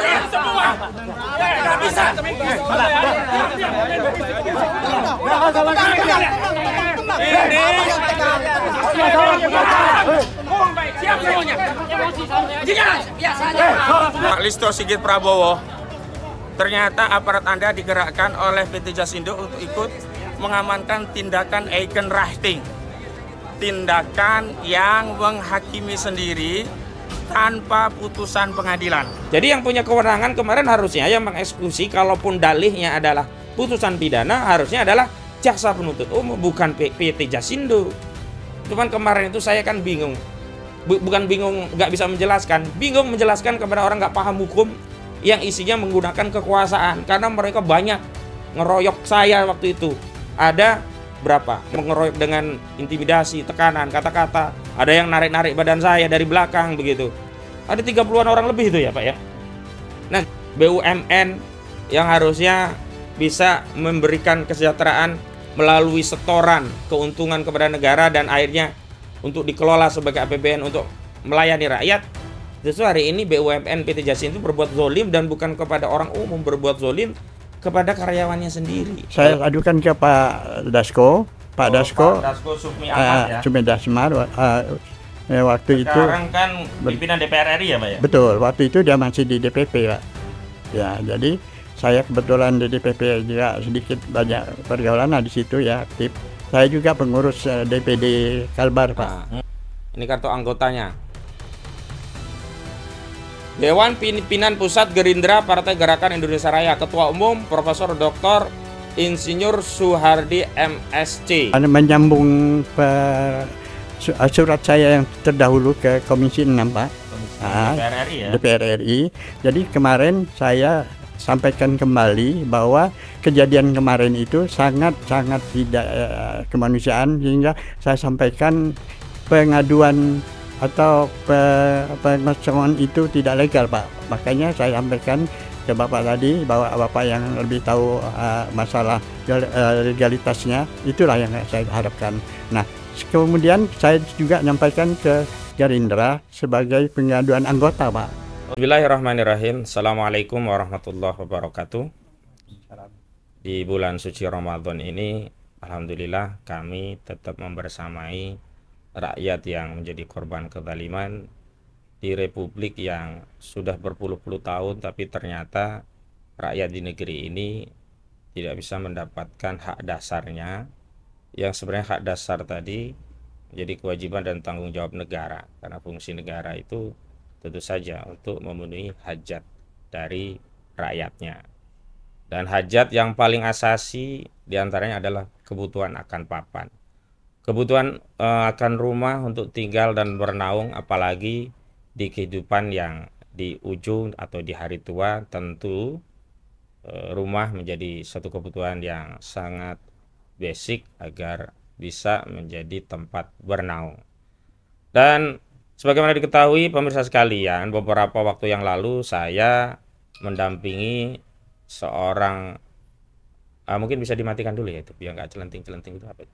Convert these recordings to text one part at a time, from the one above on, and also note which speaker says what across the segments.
Speaker 1: kalian semua. Nggak bisa. Siap semuanya.
Speaker 2: Pak Listo Sigit Prabowo, ternyata aparat Anda digerakkan oleh PT Jasindo untuk ikut mengamankan tindakan Eigenrechting. Tindakan yang menghakimi sendiri tanpa putusan pengadilan.
Speaker 3: Jadi yang punya kewenangan kemarin harusnya yang mengeksekusi, kalaupun dalihnya adalah putusan pidana, harusnya adalah jaksa penuntut umum, bukan PT Jasindo. Cuman kemarin itu saya kan bingung. Bukan bingung nggak bisa menjelaskan, bingung menjelaskan kepada orang nggak paham hukum yang isinya menggunakan kekuasaan, karena mereka banyak ngeroyok saya waktu itu. Ada berapa mengeroyok dengan intimidasi, tekanan, kata-kata, ada yang narik-narik badan saya dari belakang begitu. Ada 30-an orang lebih itu ya Pak ya. Nah, BUMN yang harusnya bisa memberikan kesejahteraan melalui setoran keuntungan kepada negara dan akhirnya untuk dikelola sebagai APBN untuk melayani rakyat, justru hari ini BUMN PT Jasindo berbuat zolim, dan bukan kepada orang umum, berbuat zolim kepada karyawannya sendiri.
Speaker 4: Saya adukan ke Pak Dasko, Pak Dasko
Speaker 3: Supmi Ahmad ya.
Speaker 4: Supmi Dasmar. Waktu itu
Speaker 3: sekarang kan pimpinan DPR RI ya Pak ya?
Speaker 4: Betul, waktu itu dia masih di DPP Pak. Ya, jadi saya kebetulan di DPP juga sedikit banyak pergaulan di situ ya, aktif. Saya juga pengurus DPD Kalbar Pak.
Speaker 3: Ini kartu anggotanya. Dewan Pimpinan Pusat Gerindra Partai Gerakan Indonesia Raya, Ketua Umum Profesor Dr. Insinyur Suhardi MSc.
Speaker 4: Menyambung surat saya yang terdahulu ke Komisi 6 Pak.
Speaker 3: DPR RI ya.
Speaker 4: DPR RI. Jadi kemarin saya sampaikan kembali bahwa kejadian kemarin itu sangat tidak kemanusiaan, sehingga saya sampaikan pengaduan atau pengosongan itu tidak legal Pak. Makanya saya sampaikan ke Bapak tadi bahwa Bapak yang lebih tahu masalah legalitasnya, itulah yang saya harapkan. Nah, kemudian saya juga menyampaikan ke Gerindra sebagai pengaduan anggota Pak.
Speaker 3: Bismillahirrahmanirrahim. Assalamualaikum warahmatullahi wabarakatuh. Di bulan suci Ramadan ini, alhamdulillah kami tetap membersamai rakyat yang menjadi korban kezaliman di republik yang sudah berpuluh-puluh tahun, tapi ternyata rakyat di negeri ini tidak bisa mendapatkan hak dasarnya, yang sebenarnya hak dasar tadi menjadi kewajiban dan tanggung jawab negara, karena fungsi negara itu tentu saja untuk memenuhi hajat dari rakyatnya. Dan hajat yang paling asasi diantaranya adalah kebutuhan akan papan, kebutuhan akan rumah untuk tinggal dan bernaung, apalagi di kehidupan yang di ujung atau di hari tua. Tentu rumah menjadi satu kebutuhan yang sangat basic agar bisa menjadi tempat bernaung. Dan sebagaimana diketahui pemirsa sekalian, beberapa waktu yang lalu saya mendampingi seorang, mungkin bisa dimatikan dulu ya itu, biar nggak celenting-celenting itu apa?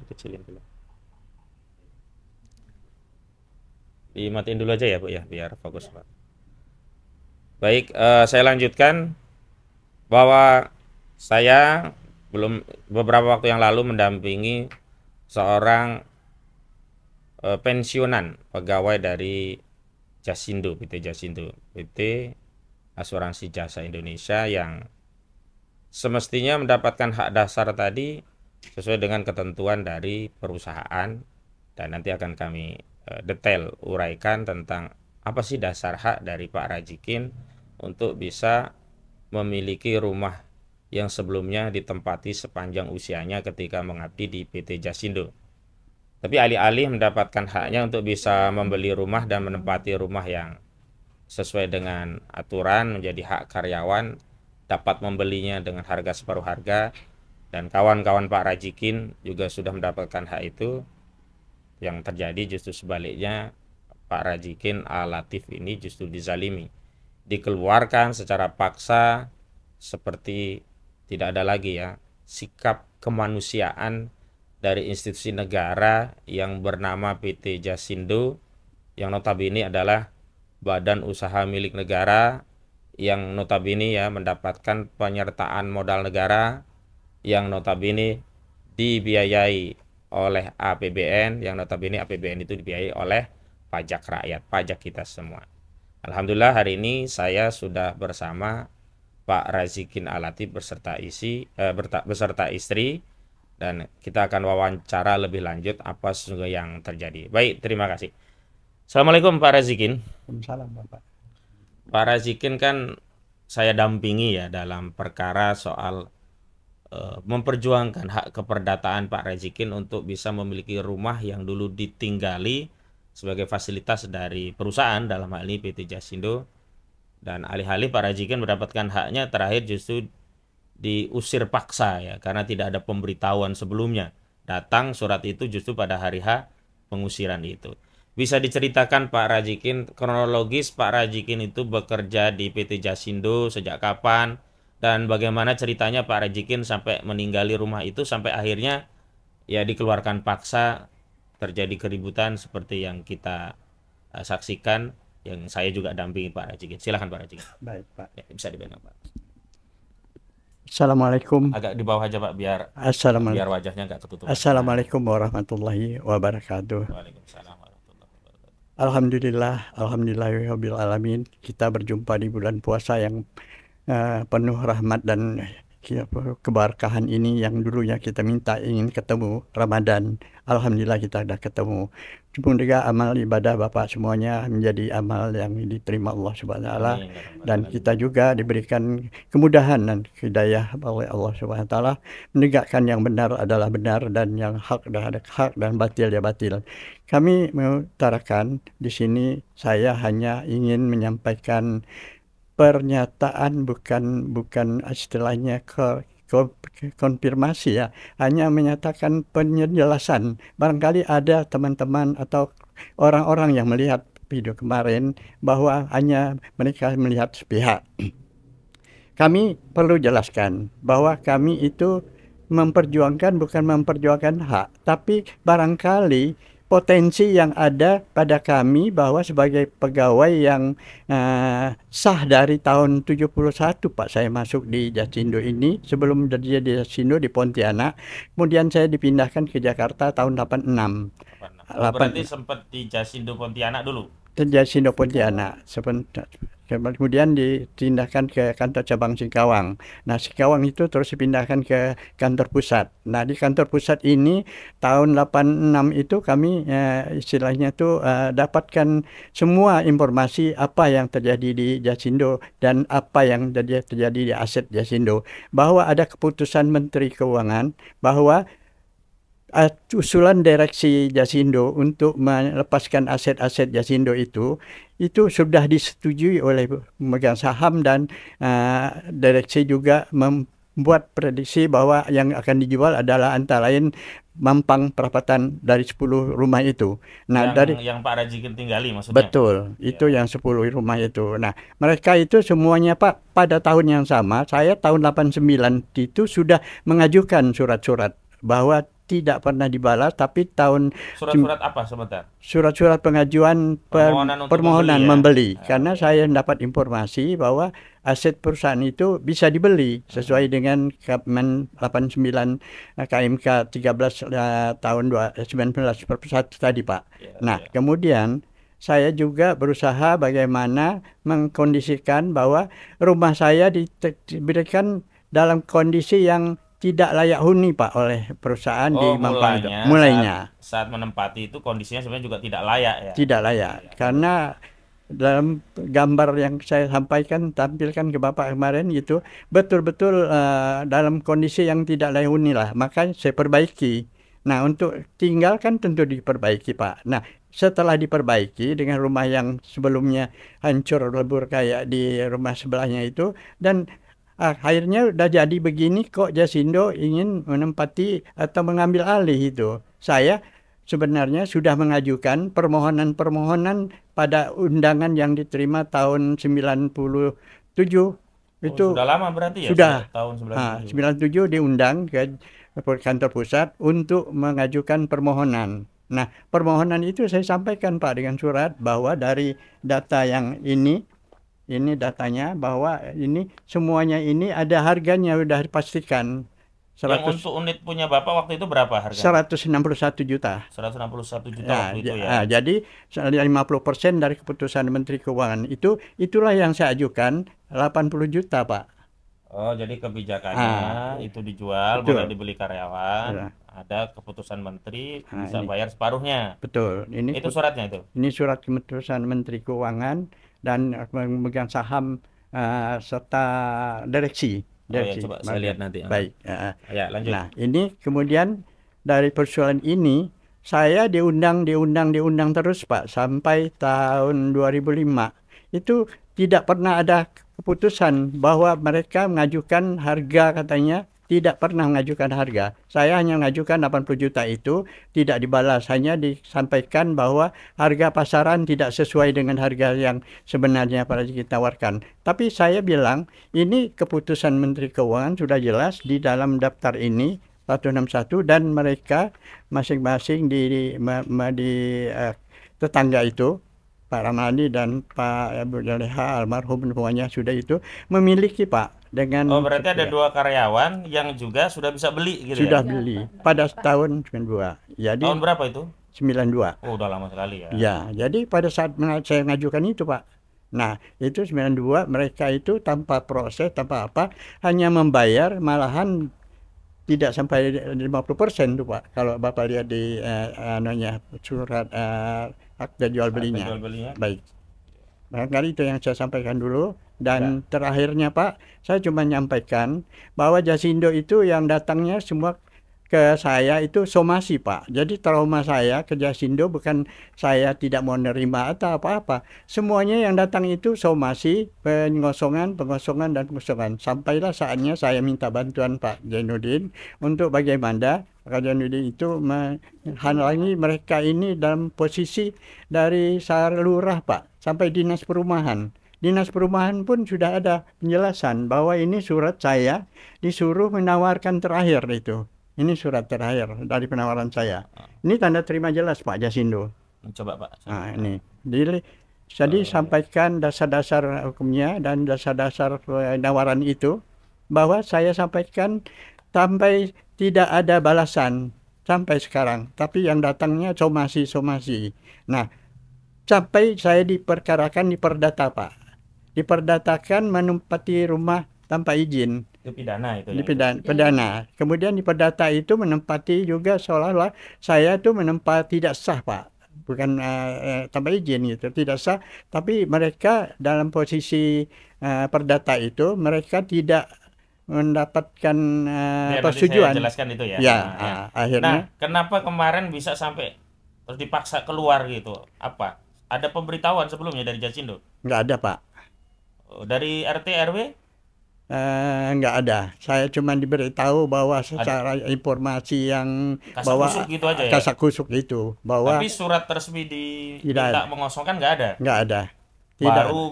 Speaker 3: Dikecilin dulu. Dimatiin dulu aja ya Bu ya, biar fokus Pak. Baik, saya lanjutkan bahwa saya beberapa waktu yang lalu mendampingi seorang pensiunan pegawai dari Jasindo, PT Jasindo, PT Asuransi Jasa Indonesia, yang semestinya mendapatkan hak dasar tadi sesuai dengan ketentuan dari perusahaan, dan nanti akan kami detail uraikan tentang apa sih dasar hak dari Pak Rajikin untuk bisa memiliki rumah yang sebelumnya ditempati sepanjang usianya ketika mengabdi di PT Jasindo. Tapi alih-alih mendapatkan haknya untuk bisa membeli rumah dan menempati rumah yang sesuai dengan aturan menjadi hak karyawan, dapat membelinya dengan harga separuh harga, dan kawan-kawan Pak Rajikin juga sudah mendapatkan hak itu. Yang terjadi justru sebaliknya, Pak Rajikin Al-Latif ini justru dizalimi, dikeluarkan secara paksa, seperti tidak ada lagi ya sikap kemanusiaan dari institusi negara yang bernama PT Jasindo, yang notabene adalah badan usaha milik negara yang notabene ya mendapatkan penyertaan modal negara yang notabene dibiayai oleh APBN, yang notabene APBN itu dibiayai oleh pajak rakyat, pajak kita semua. Alhamdulillah hari ini saya sudah bersama Pak Razikin Alatif beserta istri, dan kita akan wawancara lebih lanjut apa sesungguhnya yang terjadi. Baik, terima kasih. Assalamualaikum Pak Razikin.
Speaker 4: Waalaikumsalam Bapak.
Speaker 3: Pak Razikin kan saya dampingi ya dalam perkara soal memperjuangkan hak keperdataan Pak Razikin untuk bisa memiliki rumah yang dulu ditinggali sebagai fasilitas dari perusahaan, dalam hal ini PT Jasindo, dan alih-alih Pak Razikin mendapatkan haknya terakhir justru diusir paksa ya, karena tidak ada pemberitahuan sebelumnya. Datang surat itu justru pada hari H pengusiran itu. Bisa diceritakan Pak Razikin kronologis Pak Razikin itu bekerja di PT Jasindo sejak kapan, dan bagaimana ceritanya Pak Razikin sampai meninggali rumah itu sampai akhirnya ya dikeluarkan paksa, terjadi keributan seperti yang kita saksikan, yang saya juga dampingi Pak Razikin. Silahkan Pak Razikin.
Speaker 4: Baik Pak.
Speaker 3: Ya, bisa dipegang Pak.
Speaker 4: Assalamualaikum.
Speaker 3: Agak di bawah aja Pak biar wajahnya nggak ketutup.
Speaker 4: Assalamualaikum warahmatullahi wabarakatuh.
Speaker 3: Waalaikumsalam warahmatullahi wabarakatuh.
Speaker 4: Alhamdulillahirabbil alamin. Kita berjumpa di bulan puasa yang penuh rahmat dan keberkahan ini yang dulunya kita minta ingin ketemu Ramadan. Alhamdulillah kita sudah ketemu. Semoga amal ibadah Bapak semuanya menjadi amal yang diterima Allah Subhanahu wa taala, dan kita juga diberikan kemudahan dan hidayah oleh Allah Subhanahu wa taala menegakkan yang benar adalah benar dan yang hak adalah hak dan batil ya batil. Kami mengutarakan di sini, saya hanya ingin menyampaikan pernyataan, bukan istilahnya konfirmasi ya, hanya menyatakan penjelasan. Barangkali ada teman-teman atau orang-orang yang melihat video kemarin bahwa hanya mereka melihat sepihak. Kami perlu jelaskan bahwa kami itu bukan memperjuangkan hak, tapi barangkali potensi yang ada pada kami bahwa sebagai pegawai yang sah dari tahun 71 Pak, saya masuk di Jasindo ini. Sebelum jadi di Jasindo di Pontianak, kemudian saya dipindahkan ke Jakarta tahun 86.
Speaker 3: Berarti sempat di Jasindo Pontianak dulu?
Speaker 4: Di Jasindo Pontianak sebentar. Kemudian dipindahkan ke kantor cabang Singkawang. Nah, Singkawang itu terus dipindahkan ke kantor pusat. Nah, di kantor pusat ini tahun 86 itu kami istilahnya tuh dapatkan semua informasi apa yang terjadi di Jasindo dan apa yang terjadi di aset Jasindo. Bahwa ada keputusan Menteri Keuangan bahwa usulan direksi Jasindo untuk melepaskan aset-aset Jasindo itu sudah disetujui oleh pemegang saham, dan direksi juga membuat prediksi bahwa yang akan dijual adalah antara lain Mampang perapatan dari 10 rumah itu. Nah,
Speaker 3: yang Pak Razikin tinggali maksudnya.
Speaker 4: Betul, itu yang 10 rumah itu. Nah, mereka itu semuanya Pak pada tahun yang sama, saya tahun 89 itu sudah mengajukan surat-surat bahwa tidak pernah dibalas, tapi tahun
Speaker 3: surat-surat apa sebentar?
Speaker 4: Surat-surat pengajuan permohonan membeli. Karena saya mendapat informasi bahwa aset perusahaan itu bisa dibeli sesuai dengan Kepmen 89 KMK 13 tahun 19 tadi Pak. Nah, kemudian saya juga berusaha bagaimana mengkondisikan bahwa rumah saya diberikan dalam kondisi yang tidak layak huni Pak oleh perusahaan di Mampang. Mulainya
Speaker 3: saat menempati itu kondisinya sebenarnya juga tidak layak ya.
Speaker 4: Tidak layak, karena dalam gambar yang saya sampaikan, tampilkan ke Bapak kemarin itu betul-betul dalam kondisi yang tidak layak huni lah. Maka saya perbaiki. Nah, untuk tinggal kan tentu diperbaiki Pak. Nah, setelah diperbaiki dengan rumah yang sebelumnya hancur lebur kayak di rumah sebelahnya itu, dan akhirnya udah jadi begini kok Jasindo ingin menempati atau mengambil alih itu. Saya sebenarnya sudah mengajukan permohonan-permohonan pada undangan yang diterima tahun 97. Itu
Speaker 3: sudah lama berarti ya?
Speaker 4: Sudah.
Speaker 3: Tahun
Speaker 4: 97 diundang ke kantor pusat untuk mengajukan permohonan. Nah, permohonan itu saya sampaikan Pak dengan surat bahwa dari data yang ini datanya bahwa ini semuanya ini ada harganya sudah dipastikan.
Speaker 3: Yang untuk unit punya Bapak waktu itu berapa harganya?
Speaker 4: 161 juta.
Speaker 3: 161 juta
Speaker 4: Ya,
Speaker 3: waktu itu ya.
Speaker 4: jadi 50% dari keputusan Menteri Keuangan itulah yang saya ajukan 80 juta, Pak.
Speaker 3: Oh, jadi kebijakannya itu dijual,
Speaker 4: betul.
Speaker 3: boleh dibeli karyawan,
Speaker 4: Ya.
Speaker 3: ada keputusan menteri bisa
Speaker 4: ini.
Speaker 3: bayar separuhnya.
Speaker 4: Betul.
Speaker 3: Itu suratnya itu.
Speaker 4: Ini surat keputusan Menteri Keuangan dan memegang saham serta direksi.
Speaker 3: Oh ya, coba saya lihat nanti.
Speaker 4: Baik.
Speaker 3: Ya, lanjut.
Speaker 4: Nah, ini kemudian dari persoalan ini saya diundang terus Pak sampai tahun 2005. Itu tidak pernah ada keputusan bahwa mereka mengajukan harga, katanya tidak pernah mengajukan harga. Saya hanya mengajukan 80 juta itu tidak dibalas, hanya disampaikan bahwa harga pasaran tidak sesuai dengan harga yang sebenarnya pada kita tawarkan. Tapi saya bilang ini keputusan Menteri Keuangan sudah jelas di dalam daftar ini 161 dan mereka masing-masing di tetangga itu Pak Ramadi dan Pak Abu Jaleha almarhum semuanya sudah itu memiliki Pak dengan.
Speaker 3: Oh, berarti ada dua karyawan yang juga sudah bisa beli gitu
Speaker 4: sudah
Speaker 3: ya?
Speaker 4: beli pada tahun 92. Jadi
Speaker 3: Tahun berapa itu?
Speaker 4: 92.
Speaker 3: Oh, udah lama sekali ya.
Speaker 4: Ya, jadi pada saat saya mengajukan itu Pak. Nah, itu 92 mereka itu tanpa proses, tanpa apa, hanya membayar malahan tidak sampai 50% tuh Pak. Kalau Bapak lihat di surat akta jual belinya. Baik. Barangkali itu yang saya sampaikan dulu. Dan terakhirnya Pak, saya cuma menyampaikan bahwa Jasindo itu yang datangnya semua ke saya itu somasi Pak. Jadi trauma saya ke Jasindo bukan saya tidak mau nerima atau apa-apa. Semuanya yang datang itu somasi, pengosongan, dan pengosongan. Sampailah saatnya saya minta bantuan Pak Jainuddin untuk bagaimana Pak Jainuddin itu menghalangi mereka ini dalam posisi dari Lurah Pak sampai dinas perumahan. Dinas perumahan pun sudah ada penjelasan bahwa ini surat saya disuruh menawarkan terakhir itu. Ini surat terakhir dari penawaran saya. Ini tanda terima jelas Pak Jasindo.
Speaker 3: Coba Pak.
Speaker 4: Nah, ini. Jadi sampaikan dasar-dasar hukumnya dan dasar-dasar penawaran itu bahwa saya sampaikan sampai tidak ada balasan sampai sekarang. Tapi yang datangnya somasi. Nah, sampai saya diperkarakan di perdata Pak. Diperdatakan menempati rumah tanpa izin.
Speaker 3: Itu pidana itu ya?
Speaker 4: Pidana. Kemudian di perdata itu menempati juga seolah-olah saya itu menempati tidak sah Pak. Bukan tanpa izin gitu, tidak sah. Tapi mereka dalam posisi perdata itu mereka tidak mendapatkan persetujuan.
Speaker 3: Saya jelaskan itu ya.
Speaker 4: Akhirnya.
Speaker 3: Nah, kenapa kemarin bisa sampai terus dipaksa keluar gitu? Apa? Ada pemberitahuan sebelumnya dari Jasindo?
Speaker 4: Nggak ada Pak.
Speaker 3: Dari RT RW?
Speaker 4: Nggak ada. Saya cuma diberitahu bahwa secara informasi yang
Speaker 3: kasak-kusuk gitu aja ya?
Speaker 4: Kasak-kusuk itu. Bahwa
Speaker 3: tapi surat resmi tidak mengosongkan nggak ada?
Speaker 4: Nggak ada.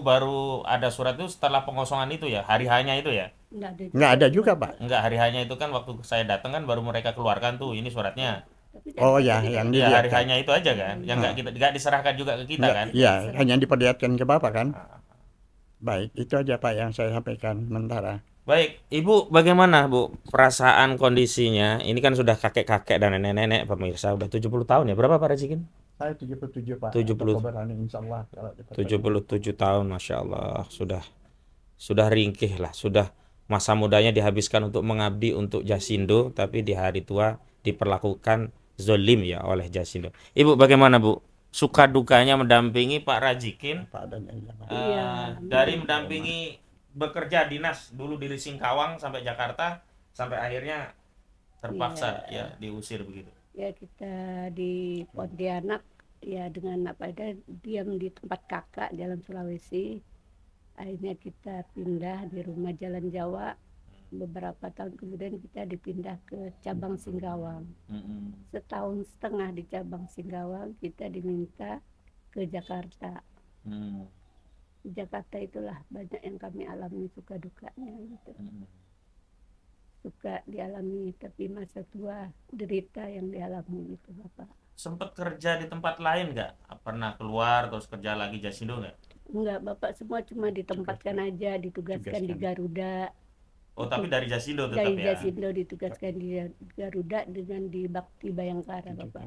Speaker 3: Baru ada surat itu setelah pengosongan itu ya? Hari hanya itu ya?
Speaker 4: Nggak ada juga Pak.
Speaker 3: Nggak, hari hanya itu kan waktu saya datang kan baru mereka keluarkan tuh ini suratnya.
Speaker 4: Oh ya, yang
Speaker 3: ya, hari hanya itu aja kan? Yang nggak diserahkan juga ke kita kan?
Speaker 4: Iya, hanya diperlihatkan ke Bapak kan? Baik, itu aja Pak yang saya sampaikan sementara.
Speaker 3: Baik, Ibu bagaimana Bu perasaan kondisinya? Ini kan sudah kakek-kakek dan nenek-nenek pemirsa, udah 70 tahun ya. Berapa Pak Rezikin?
Speaker 4: Saya 77 Pak.
Speaker 3: 77 tahun, Masya Allah. Sudah ringkih lah, sudah masa mudanya dihabiskan untuk mengabdi untuk Jasindo, tapi di hari tua diperlakukan zolim ya oleh Jasindo. Ibu bagaimana Bu? Suka dukanya mendampingi Pak Razikin dari mendampingi bekerja dinas dulu di Singkawang sampai Jakarta sampai akhirnya terpaksa ya diusir begitu.
Speaker 5: Ya kita di Pontianak ya dengan apa ada diam di tempat kakak Jalan Sulawesi. Akhirnya kita pindah di rumah Jalan Jawa. Beberapa tahun kemudian kita dipindah ke cabang Singkawang. Setahun setengah di cabang Singkawang kita diminta ke Jakarta. Di Jakarta itulah banyak yang kami alami suka dukanya gitu. Suka dialami tapi masa tua derita yang dialami gitu Bapak.
Speaker 3: sempat kerja di tempat lain nggak? Pernah keluar terus kerja lagi Jasindo nggak?
Speaker 5: Enggak, Bapak semua cuma ditempatkan aja, ditugaskan di Garuda.
Speaker 3: Oh, tapi dari Jasindo tetap
Speaker 5: Dari
Speaker 3: ya?
Speaker 5: Jasindo ditugaskan di Garuda dengan di Bakti Bayangkara, Bapak.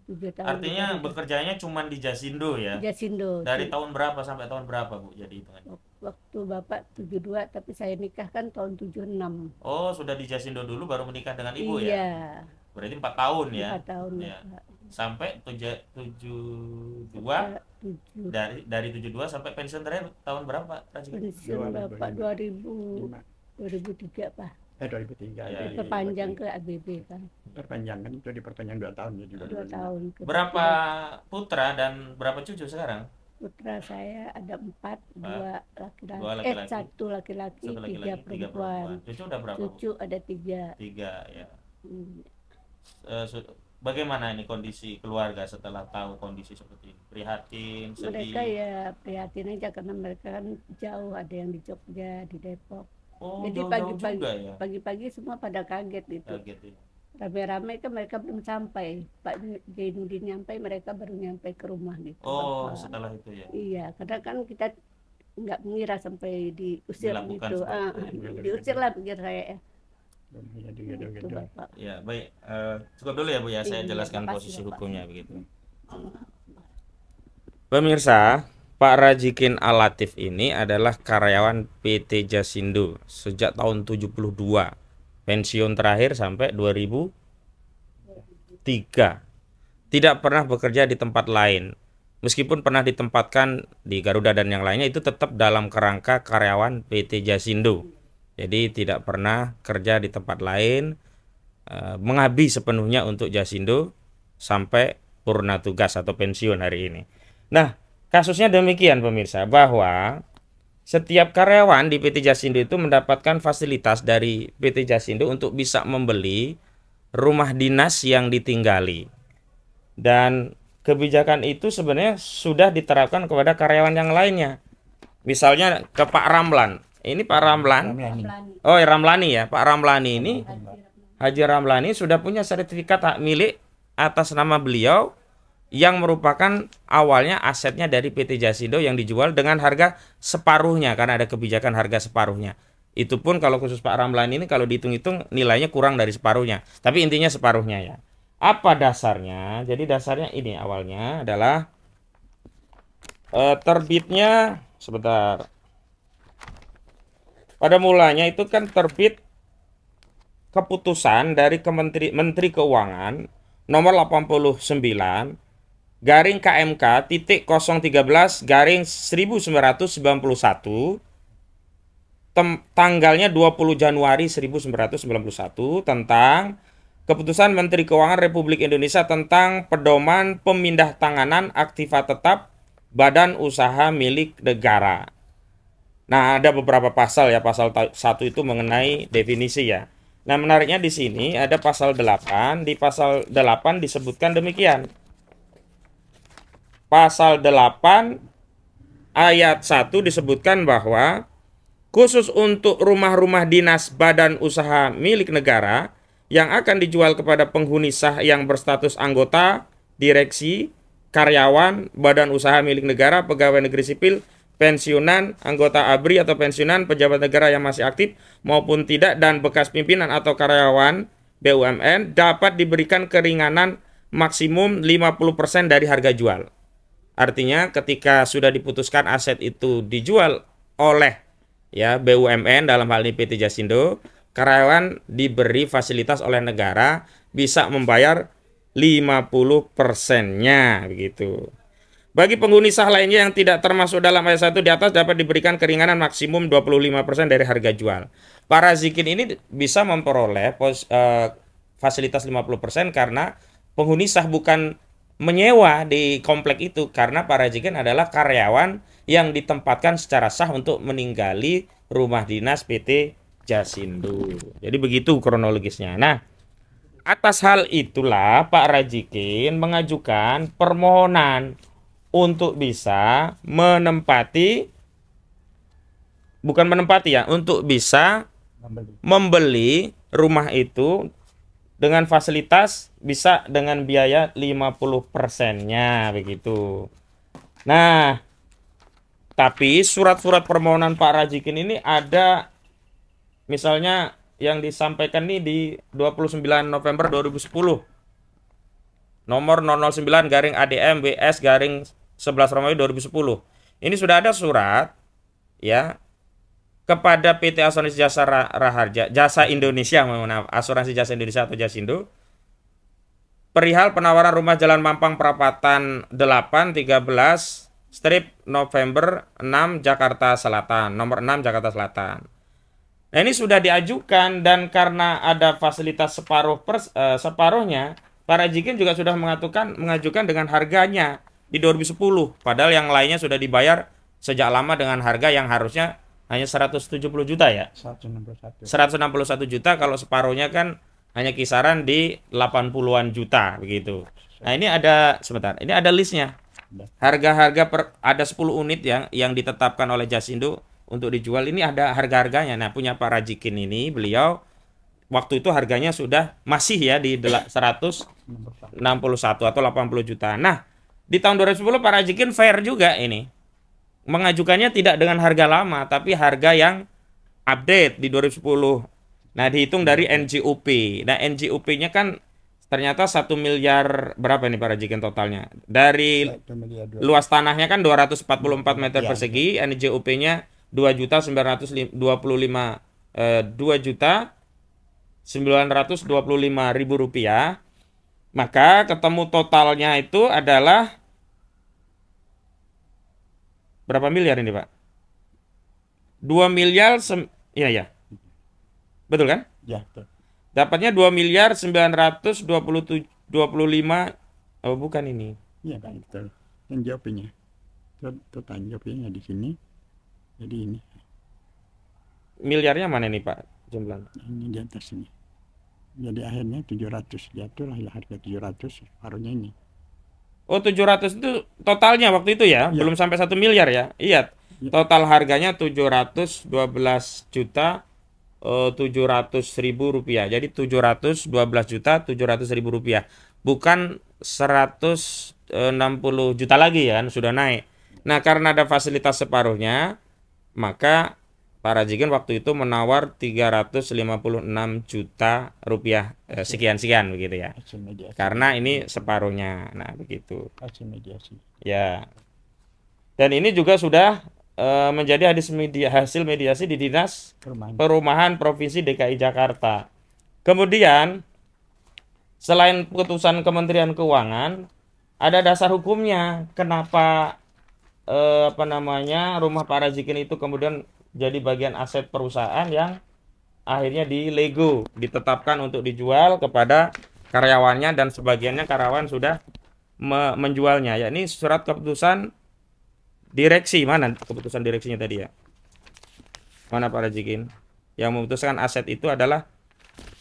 Speaker 5: 7 tahun.
Speaker 3: Artinya
Speaker 5: di Garuda.
Speaker 3: bekerjanya cuma di Jasindo ya?
Speaker 5: Jasindo.
Speaker 3: Dari tahun berapa sampai tahun berapa, Bu? Jadi hitungannya.
Speaker 5: Waktu Bapak 72, tapi saya nikah kan tahun 76.
Speaker 3: Oh, sudah di Jasindo dulu baru menikah dengan Ibu ya?
Speaker 5: Iya,
Speaker 3: Berarti 4 tahun ya?
Speaker 5: 4 tahun,
Speaker 3: Ya.
Speaker 5: Bapak.
Speaker 3: Sampai 72,
Speaker 5: 7
Speaker 3: dari 72 sampai pensiun terakhir tahun berapa, Pak Rajikin?
Speaker 5: pensiun Bapak 2003, Pak.
Speaker 4: 2003
Speaker 3: Ya,
Speaker 4: jadi
Speaker 5: Perpanjang ke ABB kan.
Speaker 4: perpanjang kan, itu diperpanjang 2 tahun jadi
Speaker 5: 2 tahun.
Speaker 3: Berapa putra dan berapa cucu sekarang?
Speaker 5: Putra saya ada 4, 2 laki-laki.
Speaker 3: Dua laki-laki.
Speaker 5: 1 laki-laki,
Speaker 3: Satu
Speaker 5: 3
Speaker 3: laki-laki, 3
Speaker 5: perempuan.
Speaker 3: Cucu udah berapa, Bu?
Speaker 5: Cucu ada 3.
Speaker 3: 3 ya. Bagaimana ini kondisi keluarga setelah tahu kondisi seperti ini? Prihatin, sedih?
Speaker 5: Mereka ya prihatin aja karena mereka kan jauh, ada yang di Jogja, di Depok.
Speaker 3: Oh,
Speaker 5: Jadi
Speaker 3: jauh-jauh juga ya?
Speaker 5: pagi-pagi semua pada kaget gitu.
Speaker 3: Kaget ya.
Speaker 5: Rame-rame kan mereka belum sampai. Pak Jainuddin nyampe, mereka baru nyampe ke rumah gitu.
Speaker 3: Oh,
Speaker 5: Bapak.
Speaker 3: setelah itu ya.
Speaker 5: Iya, karena kan kita nggak mengira sampai diusir
Speaker 3: Dilakukan
Speaker 5: gitu.
Speaker 3: seperti itu.
Speaker 5: Diusir lah pikir saya ya.
Speaker 4: jadi
Speaker 5: Gitu,
Speaker 4: gitu-gitu.
Speaker 5: Bapak.
Speaker 3: Ya, baik. Cukup dulu ya, Bu ya. Saya
Speaker 5: Iya,
Speaker 3: jelaskan
Speaker 5: makasih,
Speaker 3: posisi
Speaker 5: Bapak.
Speaker 3: hukumnya begitu. Pemirsa, Pak Rajikin Al-Latif ini adalah karyawan PT Jasindo sejak tahun 72. Pensiun terakhir sampai 2003. Tidak pernah bekerja di tempat lain. Meskipun pernah ditempatkan di Garuda dan yang lainnya, itu tetap dalam kerangka karyawan PT Jasindo. Jadi tidak pernah kerja di tempat lain, mengabdi sepenuhnya untuk Jasindo sampai purna tugas atau pensiun hari ini. Nah, kasusnya demikian pemirsa, bahwa setiap karyawan di PT Jasindo itu mendapatkan fasilitas dari PT Jasindo untuk bisa membeli rumah dinas yang ditinggali. Dan kebijakan itu sebenarnya sudah diterapkan kepada karyawan yang lainnya. Misalnya ke Pak Ramlan. Ini Pak Ramlan. Oh, Ramlani ya. Pak Ramlani ini, Haji Ramlani sudah punya sertifikat hak milik atas nama beliau yang merupakan awalnya asetnya dari PT Jasindo yang dijual dengan harga separuhnya karena ada kebijakan harga separuhnya. Itu pun kalau khusus Pak Ramlani ini kalau dihitung-hitung nilainya kurang dari separuhnya. Tapi intinya separuhnya ya. Apa dasarnya? Jadi dasarnya ini awalnya adalah terbitnya sebentar. Pada mulanya itu kan terbit keputusan dari Menteri Keuangan nomor 89 garing KMK titik 013 garing 1991 tanggalnya 20 Januari 1991 tentang Keputusan Menteri Keuangan Republik Indonesia tentang pedoman pemindah-tanganan aktiva tetap badan usaha milik negara. Nah, ada beberapa pasal ya. Pasal 1 itu mengenai definisi ya. Nah, menariknya di sini ada pasal 8. Di pasal 8 disebutkan demikian. Pasal 8 ayat 1 disebutkan bahwa khusus untuk rumah-rumah dinas badan usaha milik negara yang akan dijual kepada penghuni sah yang berstatus anggota, direksi, karyawan, badan usaha milik negara, pegawai negeri sipil, pensiunan, anggota ABRI atau pensiunan, pejabat negara yang masih aktif maupun tidak, dan bekas pimpinan atau karyawan BUMN dapat diberikan keringanan maksimum 50% dari harga jual. Artinya ketika sudah diputuskan aset itu dijual oleh ya BUMN dalam hal ini PT Jasindo, karyawan diberi fasilitas oleh negara bisa membayar 50%-nya begitu. Bagi penghuni sah lainnya yang tidak termasuk dalam ayat 1 di atas dapat diberikan keringanan maksimum 25% dari harga jual. Para zikin ini bisa memperoleh fasilitas 50% karena penghuni sah bukan menyewa di komplek itu, karena para zikin adalah karyawan yang ditempatkan secara sah untuk meninggali rumah dinas PT Jasindo. Jadi begitu kronologisnya. Nah, atas hal itulah Pak Rajikin mengajukan permohonan untuk bisa menempati, bukan menempati ya, untuk bisa membeli rumah itu dengan fasilitas bisa dengan biaya 50%-nya begitu. Nah, tapi surat-surat permohonan Pak Rajikin ini ada misalnya yang disampaikan nih di 29 November 2010. Nomor 009/ADM WS/11 Romawi 2010. Ini sudah ada surat ya kepada PT Asuransi Jasa Raharja, Jasa Indonesia, Asuransi Jasa Indonesia atau Jasindo, perihal penawaran rumah Jalan Mampang Perapatan 8 13 strip November 6 Jakarta Selatan, nomor 6 Jakarta Selatan. Nah, ini sudah diajukan dan karena ada fasilitas separuhnya, Pak Rajikin juga sudah mengajukan dengan harganya di 2010, padahal yang lainnya sudah dibayar sejak lama dengan harga yang harusnya hanya 170 juta ya. 161 juta, kalau separuhnya kan hanya kisaran di 80-an juta begitu. Nah, ini ada ini ada listnya. Harga-harga ada 10 unit yang ditetapkan oleh Jasindo untuk dijual, ini ada harga-harganya. Nah, punya Pak Rajikin ini, beliau waktu itu harganya sudah masih ya di 161 atau 80 juta. Nah, di tahun 2010 Pak Rajikin fair juga ini. Mengajukannya tidak dengan harga lama, tapi harga yang update di 2010. Nah, dihitung dari NJUP. Nah, NJUP-nya kan ternyata 1 miliar berapa nih Pak Rajikin totalnya? Dari luas tanahnya kan 244 meter persegi, NJUP-nya 2.925.000 rupiah. Maka ketemu totalnya itu adalah berapa miliar ini, Pak? 2 miliar ya. Betul kan?
Speaker 4: Ya, betul.
Speaker 3: Dapatnya 2.925.000. Oh, bukan ini.
Speaker 4: Iya, Pak, betul. Dan jawabnya. Total jawabnya di sini. Jadi ini.
Speaker 3: Miliarnya mana nih, Pak? Jumlahnya.
Speaker 4: Ini di atas ini. Jadi akhirnya 700. Jatuhlah harga 700 separuhnya ini.
Speaker 3: Oh, 700 itu totalnya waktu itu ya, belum sampai 1 miliar ya. Iya. Total harganya 712 juta 700.000 rupiah. Jadi 712 juta 700.000 rupiah. Bukan 160 juta lagi ya, sudah naik. Nah, karena ada fasilitas separuhnya, maka Pak Rajikin waktu itu menawar 356 juta rupiah, sekian-sekian begitu ya. Karena ini separuhnya. Nah, begitu.
Speaker 4: Hasil mediasi.
Speaker 3: Ya. Dan ini juga sudah menjadi hasil mediasi di Dinas Perumahan Provinsi DKI Jakarta. Kemudian selain putusan Kementerian Keuangan, ada dasar hukumnya kenapa rumah Pak Rajikin itu kemudian jadi bagian aset perusahaan yang akhirnya dilego, ditetapkan untuk dijual kepada karyawannya dan sebagiannya karyawan sudah menjualnya. Ya, ini surat keputusan direksi. Mana keputusan direksinya tadi ya? Mana Pak Rajikin? Yang memutuskan aset itu adalah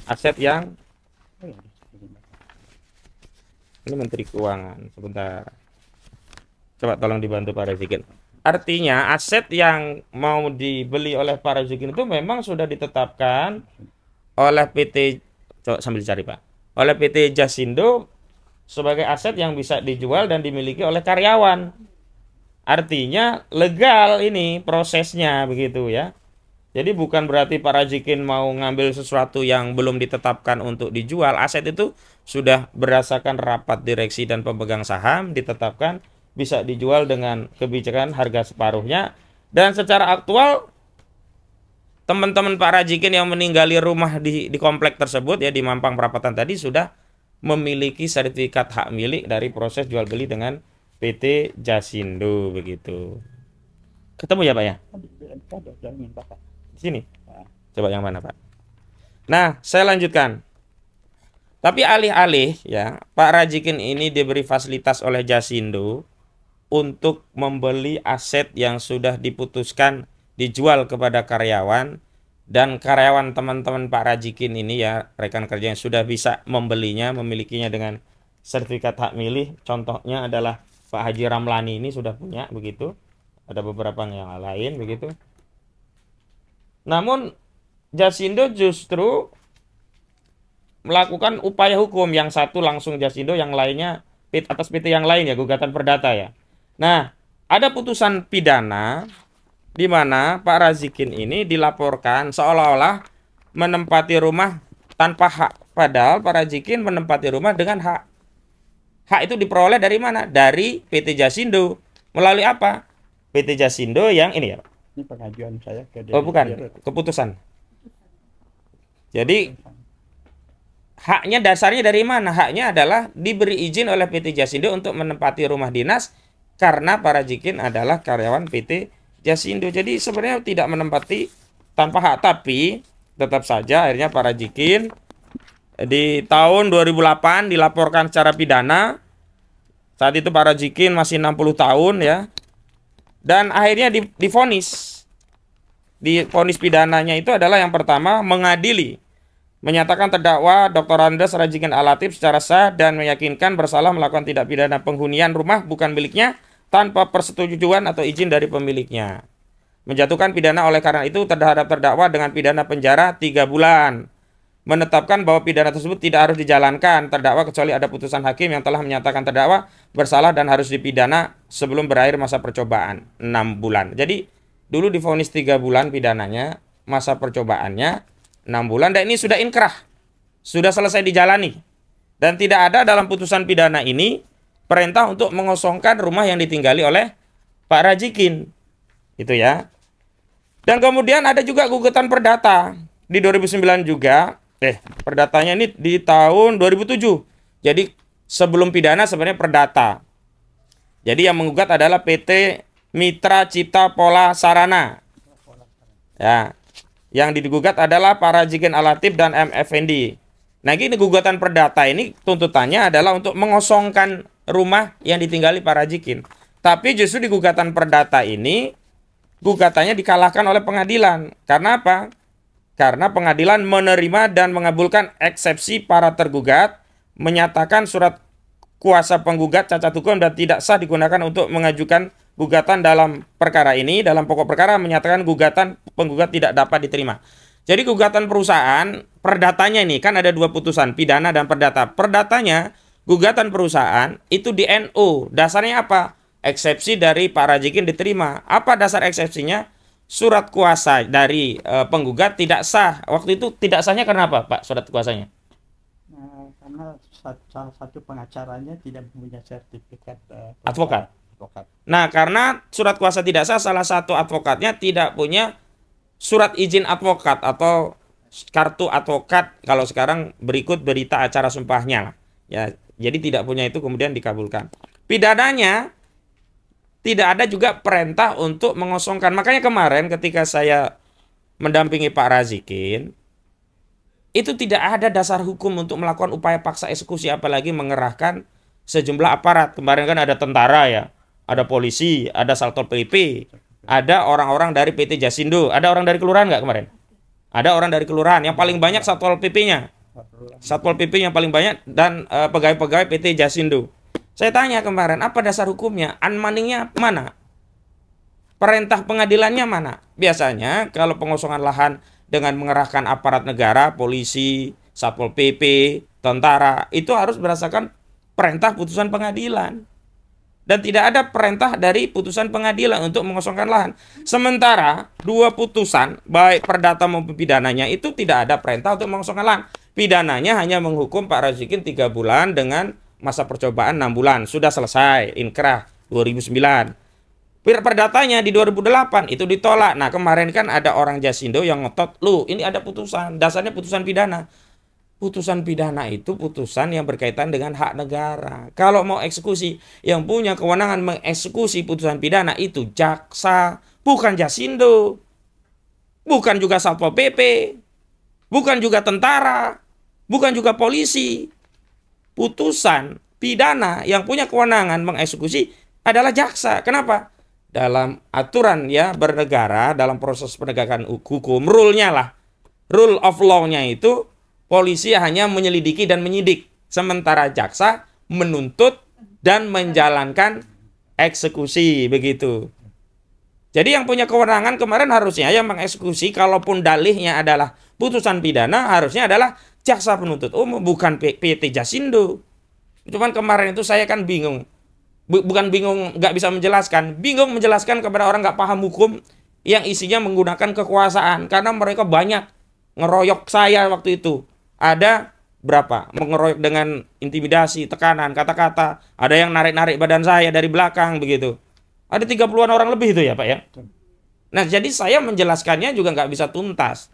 Speaker 3: aset yang ini Menteri Keuangan. Sebentar. Coba tolong dibantu Pak Rajikin. Artinya aset yang mau dibeli oleh Pak Rajikin itu memang sudah ditetapkan oleh PT, coba sambil cari Pak, oleh PT Jasindo sebagai aset yang bisa dijual dan dimiliki oleh karyawan. Artinya legal ini prosesnya begitu ya. Jadi bukan berarti Pak Rajikin mau ngambil sesuatu yang belum ditetapkan untuk dijual. Aset itu sudah berdasarkan rapat direksi dan pemegang saham ditetapkan bisa dijual dengan kebijakan harga separuhnya. Dan secara aktual teman-teman Pak Rajikin yang meninggali rumah di komplek tersebut ya, di Mampang Perapatan tadi, sudah memiliki sertifikat hak milik dari proses jual beli dengan PT Jasindo begitu. Ketemu ya Pak ya? Di sini. Coba yang mana Pak? Nah, saya lanjutkan. Tapi alih-alih ya, Pak Rajikin ini diberi fasilitas oleh Jasindo untuk membeli aset yang sudah diputuskan dijual kepada karyawan, dan karyawan teman-teman Pak Rajikin ini ya, rekan kerja yang sudah bisa membelinya, memilikinya dengan sertifikat hak milik. Contohnya adalah Pak Haji Ramlani ini sudah punya begitu. Ada beberapa yang lain begitu. Namun Jasindo justru melakukan upaya hukum. Yang satu langsung jasindo, yang lainnya atas PT yang lain ya, gugatan perdata ya. Nah, ada putusan pidana di mana Pak Razikin ini dilaporkan seolah-olah menempati rumah tanpa hak. Padahal Pak Razikin menempati rumah dengan hak. Hak itu diperoleh dari mana? Dari PT Jasindo. Melalui apa? PT Jasindo yang ini ya.
Speaker 4: Ini pengajuan saya ke
Speaker 3: Oh bukan, keputusan. Jadi haknya dasarnya dari mana? Haknya adalah diberi izin oleh PT Jasindo untuk menempati rumah dinas karena Pak Razikin adalah karyawan PT Jasindo. Jadi sebenarnya tidak menempati tanpa hak, tapi tetap saja akhirnya Pak Razikin di tahun 2008 dilaporkan secara pidana. Saat itu Pak Razikin masih 60 tahun ya. Dan akhirnya divonis. Divonis pidananya itu adalah yang pertama mengadili, menyatakan terdakwa Dr. Andes Razikin Alatif secara sah dan meyakinkan bersalah melakukan tindak pidana penghunian rumah bukan miliknya tanpa persetujuan atau izin dari pemiliknya. Menjatuhkan pidana oleh karena itu terhadap terdakwa dengan pidana penjara 3 bulan. Menetapkan bahwa pidana tersebut tidak harus dijalankan terdakwa kecuali ada putusan hakim yang telah menyatakan terdakwa bersalah dan harus dipidana sebelum berakhir masa percobaan 6 bulan. Jadi dulu divonis 3 bulan pidananya, masa percobaannya 6 bulan, dan ini sudah inkrah, sudah selesai dijalani. Dan tidak ada dalam putusan pidana ini perintah untuk mengosongkan rumah yang ditinggali oleh Pak Razikin. Itu ya. Dan kemudian ada juga gugatan perdata di 2009 juga. Perdatanya ini di tahun 2007. Jadi sebelum pidana sebenarnya perdata. Jadi yang menggugat adalah PT Mitra Cipta Pola Sarana. Ya. Yang digugat adalah Pak Razikin Alatif dan M. Effendi. Nah, ini gugatan perdata ini tuntutannya adalah untuk mengosongkan rumah yang ditinggali Pak Razikin. Tapi justru di gugatan perdata ini gugatannya dikalahkan oleh pengadilan. Karena apa? Karena pengadilan menerima dan mengabulkan eksepsi para tergugat, menyatakan surat kuasa penggugat cacat hukum dan tidak sah digunakan untuk mengajukan gugatan dalam perkara ini. Dalam pokok perkara menyatakan gugatan penggugat tidak dapat diterima. Jadi gugatan perusahaan, perdatanya ini kan ada 2 putusan, pidana dan perdata. Perdatanya, gugatan perusahaan itu di NU. Dasarnya apa? Eksepsi dari Pak Razikin diterima. Apa dasar eksepsinya? Surat kuasa dari penggugat tidak sah. Waktu itu tidak sahnya karena apa, Pak, surat kuasanya?
Speaker 4: Karena salah satu pengacaranya tidak punya sertifikat
Speaker 3: advokat. Nah, karena surat kuasa tidak sah, salah satu advokatnya tidak punya surat izin advokat atau kartu advokat. Kalau sekarang berikut berita acara sumpahnya lah. Ya, jadi tidak punya itu, kemudian dikabulkan. Pidananya tidak ada juga perintah untuk mengosongkan. Makanya kemarin ketika saya mendampingi Pak Razikin, itu tidak ada dasar hukum untuk melakukan upaya paksa eksekusi, apalagi mengerahkan sejumlah aparat. Kemarin kan ada tentara ya, ada polisi, ada Satpol PP, ada orang-orang dari PT Jasindo, ada orang dari kelurahan nggak kemarin? Ada orang dari kelurahan, yang paling banyak Satpol PP-nya. Satpol PP yang paling banyak dan pegawai-pegawai PT Jasindo. Saya tanya kemarin, apa dasar hukumnya? Unmanningnya mana? Perintah pengadilannya mana? Biasanya kalau pengosongan lahan dengan mengerahkan aparat negara, polisi, Satpol PP, tentara, itu harus berdasarkan perintah putusan pengadilan. Dan tidak ada perintah dari putusan pengadilan untuk mengosongkan lahan. Sementara 2 putusan, baik perdata maupun pidananya, itu tidak ada perintah untuk mengosongkan lahan. Pidananya hanya menghukum Pak Razikin 3 bulan dengan masa percobaan 6 bulan. Sudah selesai, inkrah 2009. Perdatanya di 2008 itu ditolak. Nah, kemarin kan ada orang Jasindo yang ngotot, "Loh, ini ada putusan, dasarnya putusan pidana." Putusan pidana itu putusan yang berkaitan dengan hak negara. Kalau mau eksekusi, yang punya kewenangan mengeksekusi putusan pidana itu jaksa, bukan Jasindo. Bukan juga Satpol PP. Bukan juga tentara. Bukan juga polisi. Putusan pidana yang punya kewenangan mengeksekusi adalah jaksa. Kenapa? Dalam aturan ya bernegara, dalam proses penegakan hukum, rule-nya lah, rule of law-nya itu polisi hanya menyelidiki dan menyidik, sementara jaksa menuntut dan menjalankan eksekusi, begitu. Jadi yang punya kewenangan kemarin harusnya yang mengeksekusi, kalaupun dalihnya adalah putusan pidana, harusnya adalah jaksa penuntut umum, bukan PT Jasindo. Cuman kemarin itu saya kan bingung. Bukan bingung nggak bisa menjelaskan, bingung menjelaskan kepada orang nggak paham hukum yang isinya menggunakan kekuasaan, karena mereka banyak ngeroyok saya waktu itu. Ada berapa mengeroyok dengan intimidasi, tekanan, kata-kata, ada yang narik-narik badan saya dari belakang begitu. Ada 30-an orang lebih itu ya Pak ya. Nah jadi saya menjelaskannya juga nggak bisa tuntas.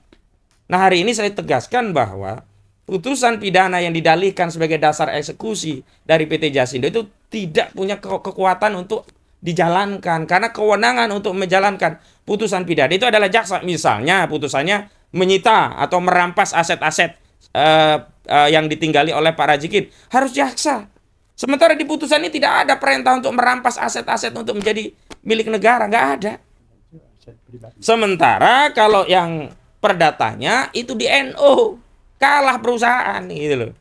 Speaker 3: Nah hari ini saya tegaskan bahwa putusan pidana yang didalihkan sebagai dasar eksekusi dari PT Jasindo itu tidak punya kekuatan untuk dijalankan, karena kewenangan untuk menjalankan putusan pidana itu adalah jaksa. Misalnya putusannya menyita atau merampas aset-aset yang ditinggali oleh Pak Rajikin, harus jaksa. Sementara di putusan ini tidak ada perintah untuk merampas aset-aset untuk menjadi milik negara, nggak ada. Sementara kalau yang perdatanya itu di NO, kalah perusahaan gitu loh.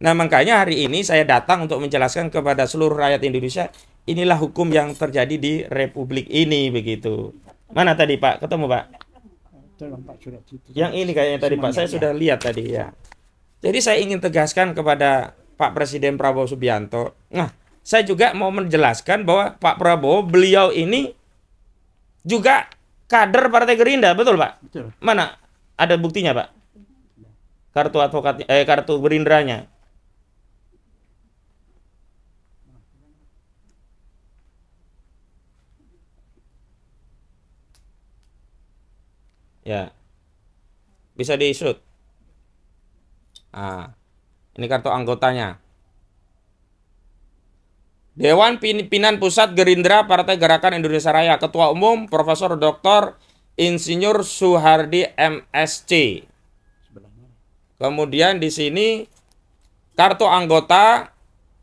Speaker 3: Nah makanya hari ini saya datang untuk menjelaskan kepada seluruh rakyat Indonesia, inilah hukum yang terjadi di Republik ini begitu. Mana tadi Pak? Ketemu Pak? Yang ini kayaknya tadi Pak, saya sudah lihat tadi ya. Jadi saya ingin tegaskan kepada Pak Presiden Prabowo Subianto. Nah, saya juga mau menjelaskan bahwa Pak Prabowo, beliau ini juga kader Partai Gerindra, betul Pak? Betul. Mana? Ada buktinya Pak? Kartu advokat, kartu Gerindranya. Ya, bisa di-shoot. Nah, ini kartu anggotanya. Dewan Pimpinan Pusat Gerindra Partai Gerakan Indonesia Raya, Ketua Umum Profesor Dr. Insinyur Soehardi MSc. Kemudian di sini kartu anggota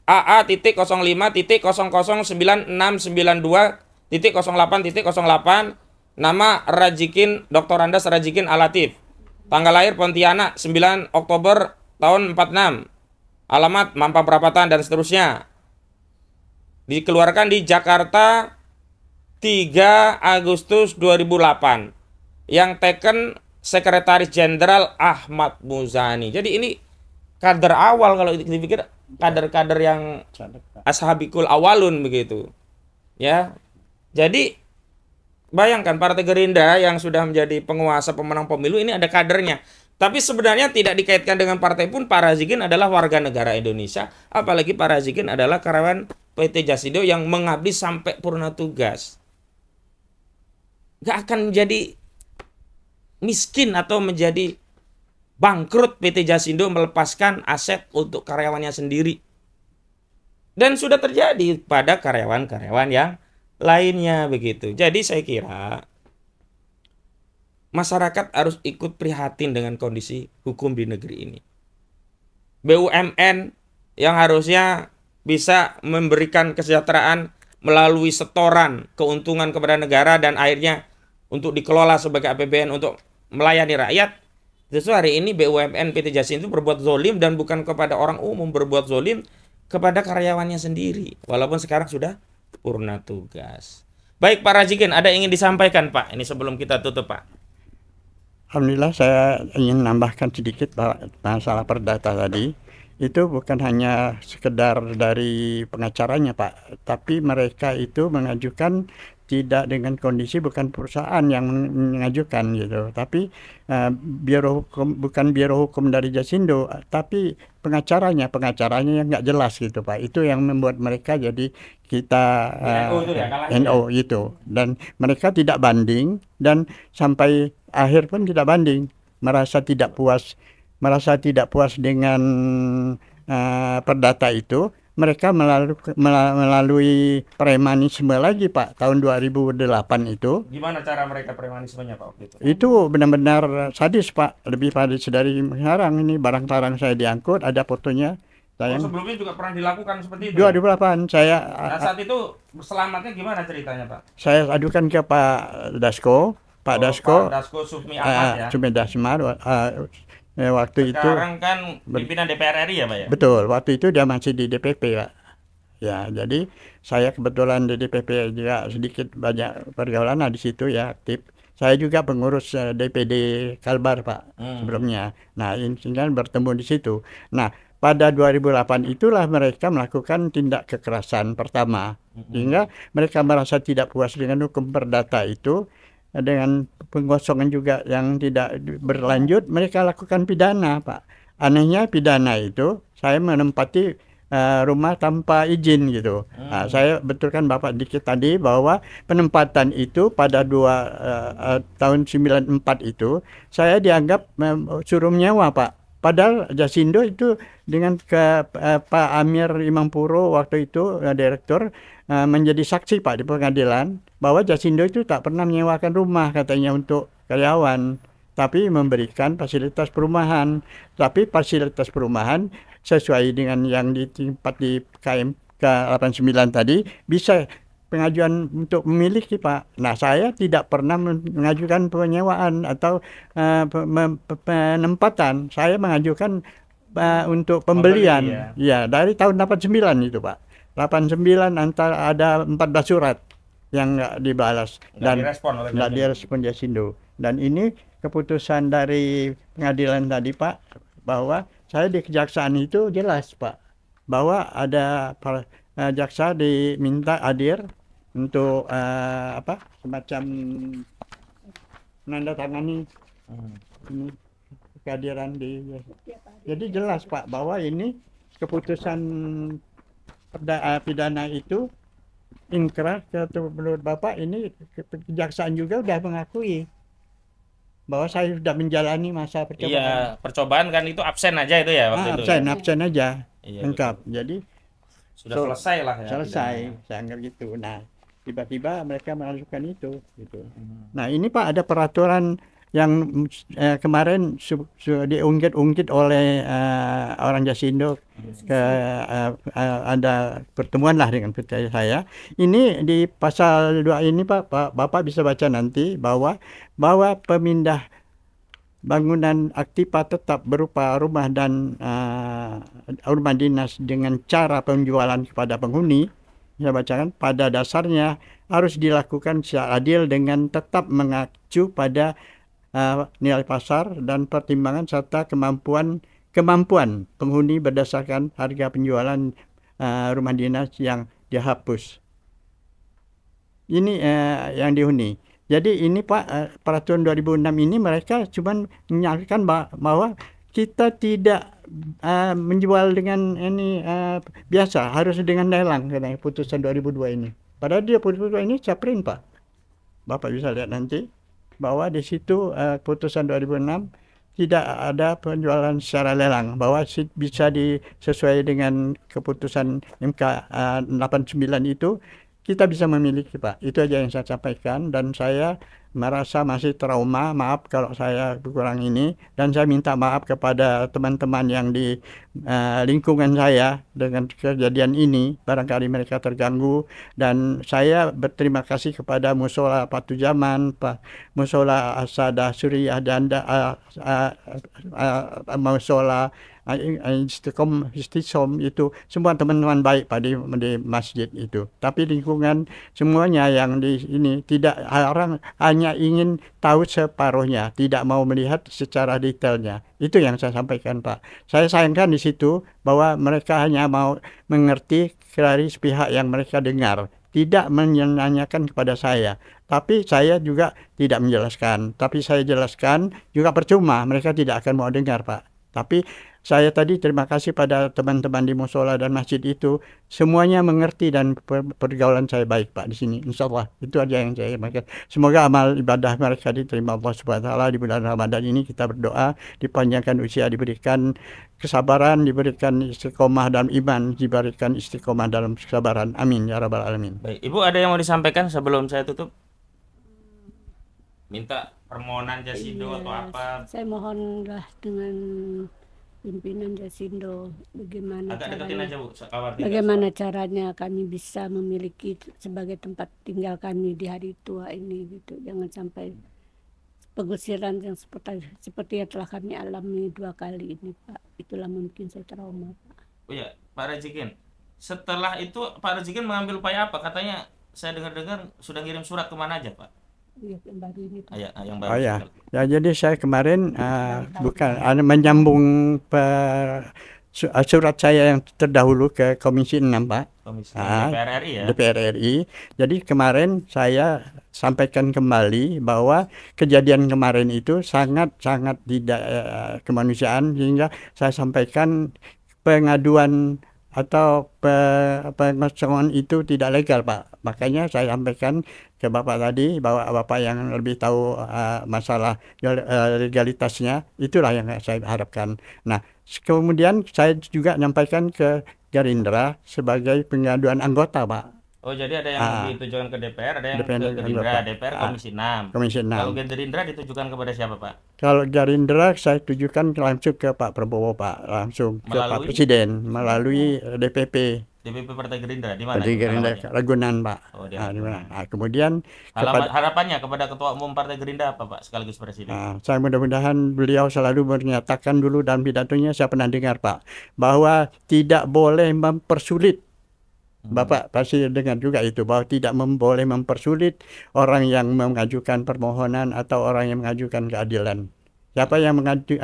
Speaker 3: AA.009692.08.08, nama Rajikin, Dr. Andas Rajikin Alatif. Tanggal lahir Pontianak 9 Oktober tahun 46. Alamat Mampang Perapatan dan seterusnya. Dikeluarkan di Jakarta 3 Agustus 2008. Yang teken Sekretaris Jenderal Ahmad Muzani. Jadi ini kader awal, kalau dipikir kader-kader yang ashabikul awalun begitu. Ya. Jadi bayangkan Partai Gerindra yang sudah menjadi penguasa pemenang pemilu ini ada kadernya. Tapi sebenarnya tidak dikaitkan dengan partai pun. Pak Rajikin adalah warga negara Indonesia. Apalagi Pak Rajikin adalah karyawan PT Jasindo yang mengabdi sampai purna tugas. Gak akan menjadi miskin atau menjadi bangkrut PT Jasindo melepaskan aset untuk karyawannya sendiri. Dan sudah terjadi pada karyawan-karyawan yang lainnya begitu. Jadi saya kira masyarakat harus ikut prihatin dengan kondisi hukum di negeri ini. BUMN yang harusnya bisa memberikan kesejahteraan melalui setoran keuntungan kepada negara dan akhirnya untuk dikelola sebagai APBN untuk melayani rakyat, justru hari ini BUMN PT Jasindo itu berbuat zolim, dan bukan kepada orang umum, berbuat zolim kepada karyawannya sendiri, walaupun sekarang sudah purna tugas. Baik Pak Rajikin, ada yang ingin disampaikan Pak? Ini sebelum kita tutup Pak.
Speaker 4: Alhamdulillah, saya ingin nambahkan sedikit bahwa masalah perdata tadi itu bukan hanya sekedar dari pengacaranya Pak, tapi mereka itu mengajukan tidak dengan kondisi, bukan perusahaan yang mengajukan gitu, tapi biro hukum, bukan biro hukum dari Jasindo, tapi pengacaranya yang nggak jelas gitu Pak. Itu yang membuat mereka jadi kita NO gitu, dan mereka tidak banding, dan sampai akhir pun tidak banding, merasa tidak puas dengan perdata itu. Mereka melalui premanisme lagi Pak, tahun 2008 itu.
Speaker 3: Gimana cara mereka premanismenya Pak waktu itu?
Speaker 4: Itu benar-benar sadis Pak, lebih sadis dari sekarang. Ini barang-barang saya diangkut, ada fotonya.
Speaker 3: Sebelumnya juga pernah dilakukan seperti itu?
Speaker 4: 2008 saya.
Speaker 3: Nah, saat itu selamatnya gimana ceritanya Pak?
Speaker 4: Saya adukan ke Pak Dasko. Pak Dasko
Speaker 3: Sufmi Ahmad ya?
Speaker 4: Sufmi Dasmar. Waktu
Speaker 3: sekarang
Speaker 4: itu
Speaker 3: kan pimpinan DPR RI ya Pak ya?
Speaker 4: Betul, waktu itu dia masih di DPP Pak. Ya, jadi saya kebetulan di DPP juga sedikit banyak pergaulan di situ ya, aktif. Saya juga pengurus DPD Kalbar Pak sebelumnya. Nah ini kan bertemu di situ. Nah pada 2008 itulah mereka melakukan tindak kekerasan pertama, sehingga mereka merasa tidak puas dengan hukum perdata itu, dengan pengosongan juga yang tidak berlanjut, mereka lakukan pidana Pak. Anehnya pidana itu saya menempati rumah tanpa izin gitu. Nah, saya betulkan Bapak dikit tadi bahwa penempatan itu pada tahun 94 itu saya dianggap suruh menyewa Pak. Padahal Jasindo itu dengan Pak Amir Imampuro waktu itu direktur menjadi saksi Pak di pengadilan bahwa Jasindo itu tak pernah menyewakan rumah katanya untuk karyawan, tapi memberikan fasilitas perumahan. Tapi fasilitas perumahan sesuai dengan yang ditempat di KMK 89 tadi bisa pengajuan untuk memiliki Pak. Nah saya tidak pernah mengajukan penyewaan atau penempatan. Saya mengajukan untuk pembelian. Ya dari tahun 89 itu Pak. 89 antara ada 14 surat yang nggak dibalas dan nggak direspon Jasindo. Dan ini keputusan dari pengadilan tadi Pak, bahwa saya di kejaksaan itu jelas Pak bahwa ada jaksa diminta hadir untuk semacam menandatangani ini kehadiran jadi jelas Pak bahwa ini keputusan pidana itu inkrah. Menurut Bapak ini kejaksaan juga sudah mengakui bahwa saya sudah menjalani masa percobaan.
Speaker 3: Iya, percobaan kan itu absen aja itu ya waktu itu.
Speaker 4: Absen aja,
Speaker 3: iya,
Speaker 4: lengkap.
Speaker 3: Betul.
Speaker 4: Jadi
Speaker 3: sudah selesai lah ya.
Speaker 4: Selesai, saya anggap gitu. Nah, tiba-tiba mereka melakukan itu. Gitu. Nah, ini Pak ada peraturan yang kemarin diungkit-ungkit oleh orang Jasindo. Ada pertemuan lah dengan saya. Ini di pasal 2 ini Pak, Bapak bisa baca nanti bahwa pemindah bangunan aktiva tetap berupa rumah dan rumah dinas dengan cara penjualan kepada penghuni, saya bacakan, pada dasarnya harus dilakukan secara adil dengan tetap mengacu pada nilai pasar dan pertimbangan serta kemampuan penghuni berdasarkan harga penjualan rumah dinas yang dihapus. Ini yang dihuni. Jadi ini Pak, peraturan 2006 ini mereka cuma menyatakan bahwa kita tidak menjual dengan ini biasa, harus dengan lelang, katanya putusan 2002 ini. Padahal dia putusan ini caprin Pak. Bapak bisa lihat nanti bahwa di situ putusan 2006 tidak ada penjualan secara lelang, bahwa bisa sesuai dengan keputusan MK 89 itu kita bisa memiliki Pak. Itu aja yang saya sampaikan, dan saya merasa masih trauma, maaf kalau saya kurang ini, dan saya minta maaf kepada teman-teman yang di lingkungan saya dengan kejadian ini, barangkali mereka terganggu, dan saya berterima kasih kepada Musola Patujaman, Pak Musola Asada Surya, dan Musola Istiqom itu semua teman-teman baik Pak di masjid itu. Tapi lingkungan semuanya yang di ini tidak, orang hanya ingin tahu separuhnya, tidak mau melihat secara detailnya. Itu yang saya sampaikan Pak. Saya sayangkan di situ bahwa mereka hanya mau mengerti dari pihak yang mereka dengar, tidak menanyakan kepada saya. Tapi saya juga tidak menjelaskan. Tapi saya jelaskan juga percuma, mereka tidak akan mau dengar Pak. Tapi saya tadi terima kasih pada teman-teman di musola dan masjid itu, semuanya mengerti dan pergaulan saya baik Pak di sini. Insya Allah itu aja yang saya maksud. Semoga amal ibadah mereka diterima Allah Subhanahu Wa Taala di bulan Ramadan ini. Kita berdoa dipanjangkan usia, diberikan kesabaran, diberikan istiqomah dalam iman, diberikan istiqomah dalam kesabaran. Amin ya rabbal alamin.
Speaker 3: Baik, Ibu ada yang mau disampaikan sebelum saya tutup? Minta permohonan Jasindo atau apa?
Speaker 5: Saya mohonlah dengan pimpinan Jasindo bagaimana caranya kami bisa memiliki sebagai tempat tinggal kami di hari tua ini gitu. Jangan sampai pengusiran yang seperti yang telah kami alami 2 kali ini Pak. Itulah mungkin saya trauma Pak.
Speaker 3: Oh ya, Pak Rajikin, setelah itu Pak Rajikin mengambil upaya apa? Katanya saya dengar-dengar sudah ngirim surat kemana aja Pak?
Speaker 5: Iya, yang baru ini Pak.
Speaker 3: Yang
Speaker 4: Oh ya, ya jadi saya kemarin bukan menyambung surat saya yang terdahulu ke Komisi 6 Pak.
Speaker 3: Komisi
Speaker 4: Ah,
Speaker 3: DPR RI ya.
Speaker 4: DPR RI. Jadi kemarin saya sampaikan kembali bahwa kejadian kemarin itu sangat tidak kemanusiaan, sehingga saya sampaikan pengaduan atau pengosongan itu tidak legal Pak. Makanya saya sampaikan ke Bapak tadi bahwa Bapak yang lebih tahu masalah legalitasnya, itulah yang saya harapkan. Nah, kemudian saya juga menyampaikan ke Gerindra sebagai pengaduan anggota Pak.
Speaker 3: Oh, jadi ada yang ditujukan ke DPR, ada yang ke
Speaker 4: DPR,
Speaker 3: Gerindra, DPR Komisi 6.
Speaker 4: Komisi 6.
Speaker 3: Kalau Gerindra ditujukan kepada siapa, Pak?
Speaker 4: Kalau Gerindra saya tujukan langsung ke Pak Prabowo Pak, langsung ke Pak Presiden melalui DPP.
Speaker 3: DPP Partai Gerindra di mana?
Speaker 4: Partai Gerindra Ragunan Pak.
Speaker 3: Oh,
Speaker 4: Nah, kemudian
Speaker 3: harapannya kepada Ketua Umum Partai Gerindra apa Pak sekaligus Presiden?
Speaker 4: Saya mudah-mudahan beliau selalu menyatakan dulu dalam pidatonya, saya pernah dengar Pak, bahwa tidak boleh mempersulit. Bapak pasti dengar juga itu, bahwa tidak boleh mempersulit orang yang mengajukan permohonan atau orang yang mengajukan keadilan. Siapa yang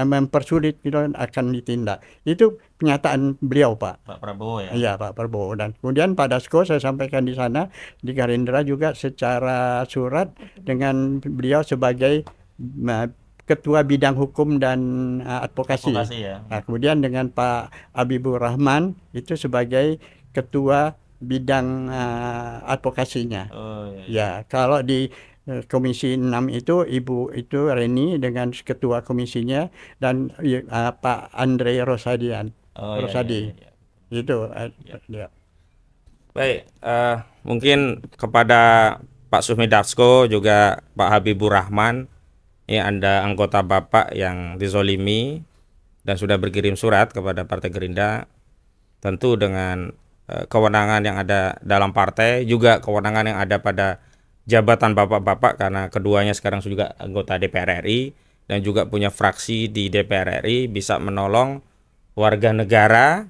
Speaker 4: mempersulit itu akan ditindak. Itu pernyataan beliau Pak.
Speaker 3: Pak Prabowo ya?
Speaker 4: Iya Pak Prabowo. Dan kemudian Pak Dasko saya sampaikan di sana, di Gerindra juga secara surat dengan beliau sebagai Ketua Bidang Hukum dan Advokasi.
Speaker 3: Ya.
Speaker 4: Nah, kemudian dengan Pak Habibur Rahman itu sebagai Ketua Bidang advokasinya.
Speaker 3: Oh, iya.
Speaker 4: Ya, kalau di Komisi 6 itu Ibu itu Reni dengan ketua komisinya dan Pak Andre Rosadian. Rosadi.
Speaker 3: Iya.
Speaker 4: Itu ya.
Speaker 3: Baik, mungkin kepada Pak Sufmi Dasko juga Pak Habibur Rahman, ya Anda anggota Bapak yang dizolimi dan sudah berkirim surat kepada Partai Gerindra, tentu dengan kewenangan yang ada dalam partai, juga kewenangan yang ada pada jabatan bapak-bapak, karena keduanya sekarang juga anggota DPR RI dan juga punya fraksi di DPR RI, bisa menolong warga negara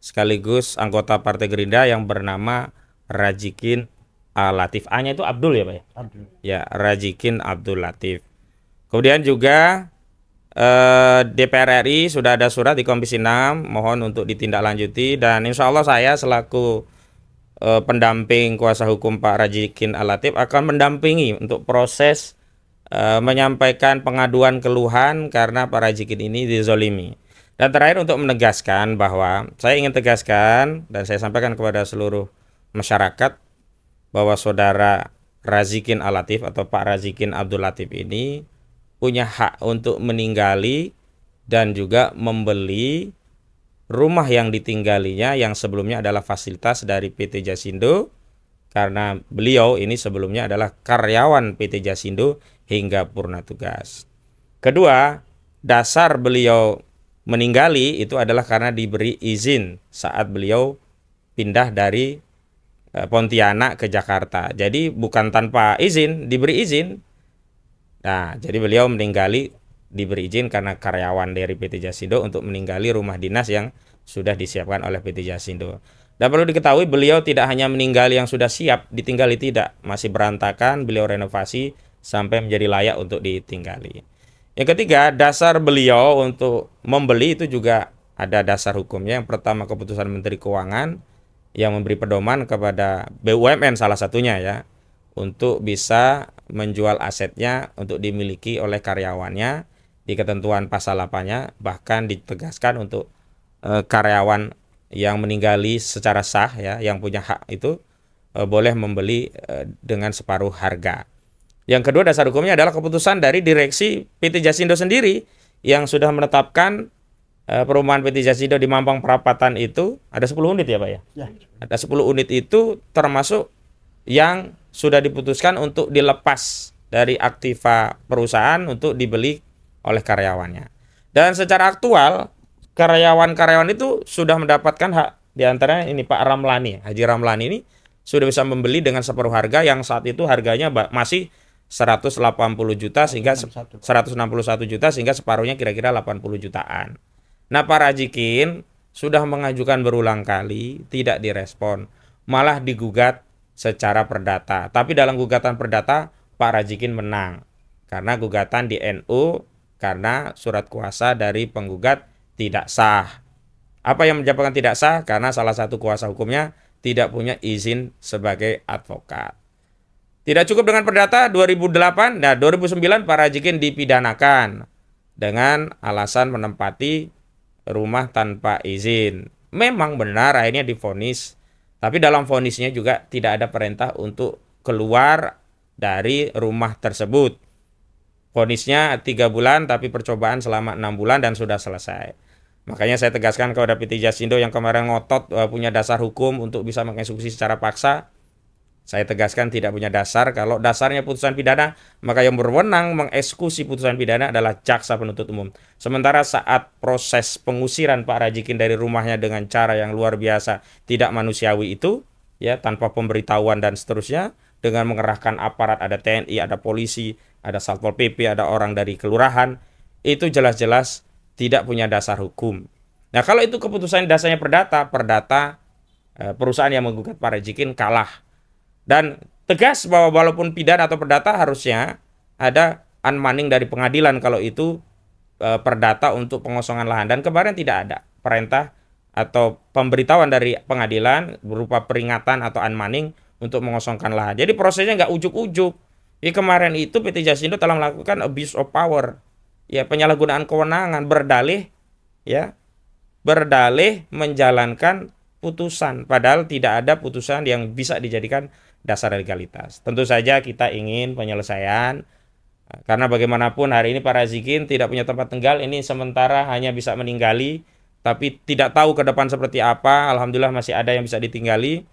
Speaker 3: sekaligus anggota Partai Gerindra yang bernama Rajikin Latif. A-nya itu Abdul ya Pak ya?
Speaker 4: Abdul.
Speaker 3: Ya, Rajikin Abdul Latif. Kemudian juga DPR RI sudah ada surat di Komisi 6 mohon untuk ditindaklanjuti, dan insya Allah saya selaku pendamping kuasa hukum Pak Rajikin Latif akan mendampingi untuk proses menyampaikan pengaduan keluhan karena Pak Rajikin ini dizolimi. Dan terakhir untuk menegaskan bahwa saya ingin tegaskan dan saya sampaikan kepada seluruh masyarakat bahwa saudara Rajikin Latif atau Pak Rajikin Abdul Latif ini punya hak untuk meninggali dan juga membeli rumah yang ditinggalinya yang sebelumnya adalah fasilitas dari PT Jasindo, karena beliau ini sebelumnya adalah karyawan PT Jasindo hingga purna tugas. Kedua, dasar beliau meninggali itu adalah karena diberi izin saat beliau pindah dari Pontianak ke Jakarta. Jadi bukan tanpa izin, diberi izin. Nah, jadi beliau meninggali diberi izin karena karyawan dari PT Jasindo untuk meninggali rumah dinas yang sudah disiapkan oleh PT Jasindo. Dan perlu diketahui beliau tidak hanya meninggali yang sudah siap ditinggali, tidak, masih berantakan, beliau renovasi sampai menjadi layak untuk ditinggali. Yang ketiga, dasar beliau untuk membeli itu juga ada dasar hukumnya. Yang pertama, keputusan Menteri Keuangan yang memberi pedoman kepada BUMN salah satunya ya, untuk bisa menjual asetnya untuk dimiliki oleh karyawannya di ketentuan pasal 8-nya, bahkan ditegaskan untuk karyawan yang meninggali secara sah ya, yang punya hak itu boleh membeli dengan separuh harga. Yang kedua, dasar hukumnya adalah keputusan dari direksi PT Jasindo sendiri yang sudah menetapkan perumahan PT Jasindo di Mampang Perapatan itu ada 10 unit ya Pak ya? Ya. Ada 10 unit itu termasuk yang sudah diputuskan untuk dilepas dari aktiva perusahaan untuk dibeli oleh karyawannya. Dan secara aktual karyawan-karyawan itu sudah mendapatkan hak, diantaranya ini Pak Ramlani, Haji Ramlani ini sudah bisa membeli dengan separuh harga yang saat itu harganya masih 180 juta sehingga 161 juta sehingga separuhnya kira-kira 80 jutaan. Nah, Pak Rajikin sudah mengajukan berulang kali, tidak direspon, malah digugat secara perdata. Tapi dalam gugatan perdata, Pak Pak Razikin menang karena gugatan di NU karena surat kuasa dari penggugat tidak sah. Apa yang menyebabkan tidak sah? Karena salah satu kuasa hukumnya tidak punya izin sebagai advokat. Tidak cukup dengan perdata 2008, nah 2009 Pak Razikin dipidanakan dengan alasan menempati rumah tanpa izin. Memang benar akhirnya divonis, tapi dalam vonisnya juga tidak ada perintah untuk keluar dari rumah tersebut. Vonisnya 3 bulan tapi percobaan selama 6 bulan dan sudah selesai. Makanya saya tegaskan kepada PT Jasindo yang kemarin ngotot punya dasar hukum untuk bisa mengeksekusi secara paksa. Saya tegaskan tidak punya dasar. Kalau dasarnya putusan pidana, maka yang berwenang mengeksekusi putusan pidana adalah jaksa penuntut umum. Sementara saat proses pengusiran Pak Razikin dari rumahnya dengan cara yang luar biasa tidak manusiawi itu, ya tanpa pemberitahuan dan seterusnya, dengan mengerahkan aparat, ada TNI, ada polisi, ada Satpol PP, ada orang dari kelurahan, itu jelas-jelas tidak punya dasar hukum. Nah kalau itu keputusan dasarnya perdata, perusahaan yang menggugat Pak Razikin kalah. Dan tegas bahwa walaupun pidana atau perdata harusnya ada unmanning dari pengadilan kalau itu perdata untuk pengosongan lahan. Dan kemarin tidak ada perintah atau pemberitahuan dari pengadilan berupa peringatan atau unmanning untuk mengosongkan lahan. Jadi prosesnya nggak ujuk-ujuk. Kemarin itu PT Jasindo telah melakukan abuse of power, ya penyalahgunaan kewenangan, berdalih menjalankan putusan, padahal tidak ada putusan yang bisa dijadikan dasar legalitas. Tentu saja kita ingin penyelesaian, karena bagaimanapun hari ini Pak Razikin tidak punya tempat tinggal, ini sementara hanya bisa meninggali, tapi tidak tahu ke depan seperti apa. Alhamdulillah masih ada yang bisa ditinggali.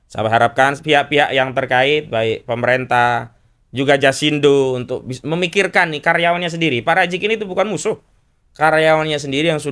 Speaker 3: Saya harapkan pihak-pihak yang terkait, baik pemerintah, juga Jasindo, untuk memikirkan nih karyawannya sendiri. Pak Razikin itu bukan musuh. Karyawannya sendiri yang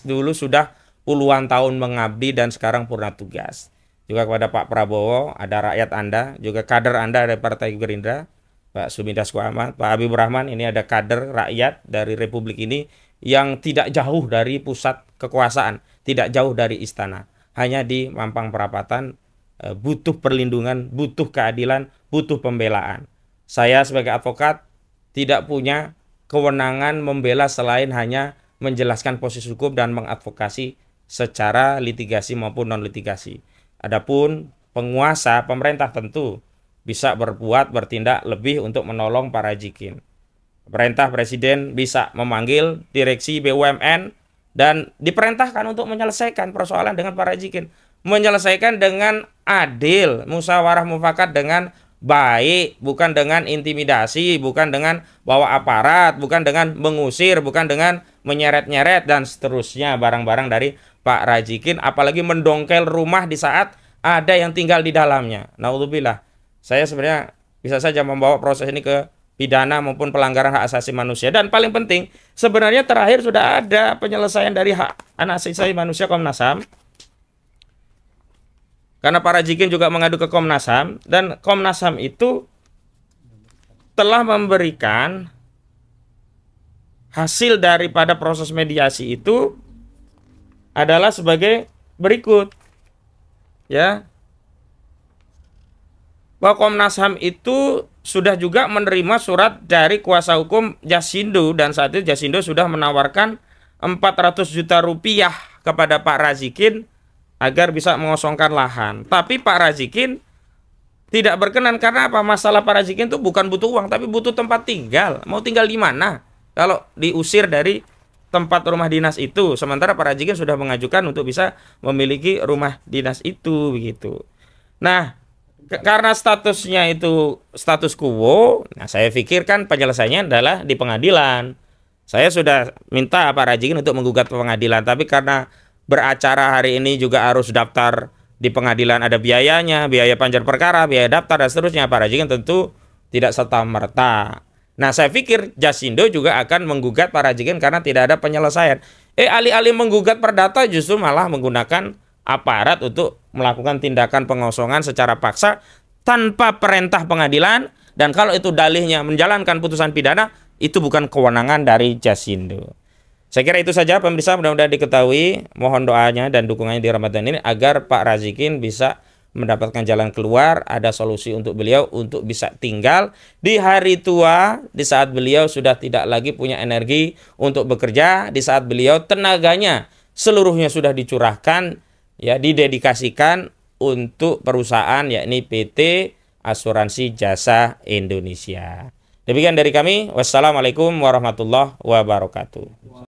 Speaker 3: dulu sudah puluhan tahun mengabdi dan sekarang purna tugas. Juga kepada Pak Prabowo, ada rakyat Anda, juga kader Anda dari Partai Gerindra, Pak Sumindasko Ahmad, Pak Habibur Rahman, ini ada kader rakyat dari Republik ini yang tidak jauh dari pusat kekuasaan, tidak jauh dari istana, hanya di Mampang Perapatan, butuh perlindungan, butuh keadilan, butuh pembelaan. Saya sebagai advokat tidak punya kewenangan membela selain hanya menjelaskan posisi hukum dan mengadvokasi secara litigasi maupun non-litigasi. Adapun penguasa, pemerintah tentu bisa bertindak lebih untuk menolong Pak Razikin. Pemerintah presiden bisa memanggil direksi BUMN dan diperintahkan untuk menyelesaikan persoalan dengan Pak Razikin. Menyelesaikan dengan adil, musyawarah mufakat dengan baik, bukan dengan intimidasi, bukan dengan bawa aparat, bukan dengan mengusir, bukan dengan menyeret-nyeret dan seterusnya barang-barang dari Pak Razikin, apalagi mendongkel rumah di saat ada yang tinggal di dalamnya. Naudzubillah. Saya sebenarnya bisa saja membawa proses ini ke pidana maupun pelanggaran hak asasi manusia. Dan paling penting, sebenarnya terakhir sudah ada penyelesaian dari hak asasi manusia Komnas HAM. Karena Pak Razikin juga mengadu ke Komnas HAM, dan Komnas HAM itu telah memberikan hasil daripada proses mediasi itu adalah sebagai berikut, ya, bahwa Komnas HAM itu sudah juga menerima surat dari kuasa hukum Jasindo, dan saat itu Jasindo sudah menawarkan 400 juta rupiah kepada Pak Razikin agar bisa mengosongkan lahan. Tapi Pak Razikin tidak berkenan. Karena apa? Masalah Pak Razikin itu bukan butuh uang, tapi butuh tempat tinggal. Mau tinggal di mana kalau diusir dari tempat rumah dinas itu? Sementara Pak Razikin sudah mengajukan untuk bisa memiliki rumah dinas itu, begitu. Nah, karena statusnya itu status quo, nah saya pikirkan penyelesaiannya adalah di pengadilan. Saya sudah minta Pak Razikin untuk menggugat ke pengadilan, tapi karena beracara hari ini juga harus daftar di pengadilan, ada biayanya, biaya panjang perkara, biaya daftar dan seterusnya, Pak Razikin tentu tidak serta-merta. Nah, saya pikir Jasindo juga akan menggugat Pak Razikin karena tidak ada penyelesaian. Alih-alih menggugat perdata justru malah menggunakan aparat untuk melakukan tindakan pengosongan secara paksa tanpa perintah pengadilan, dan kalau itu dalihnya menjalankan putusan pidana, itu bukan kewenangan dari Jasindo. Saya kira itu saja pemirsa, mudah-mudahan diketahui. Mohon doanya dan dukungannya di Ramadan ini agar Pak Razikin bisa mendapatkan jalan keluar, ada solusi untuk beliau untuk bisa tinggal di hari tua, di saat beliau sudah tidak lagi punya energi untuk bekerja, di saat beliau tenaganya seluruhnya sudah dicurahkan, ya, didedikasikan untuk perusahaan, yakni PT Asuransi Jasa Indonesia. Demikian dari kami. Wassalamualaikum warahmatullahi wabarakatuh.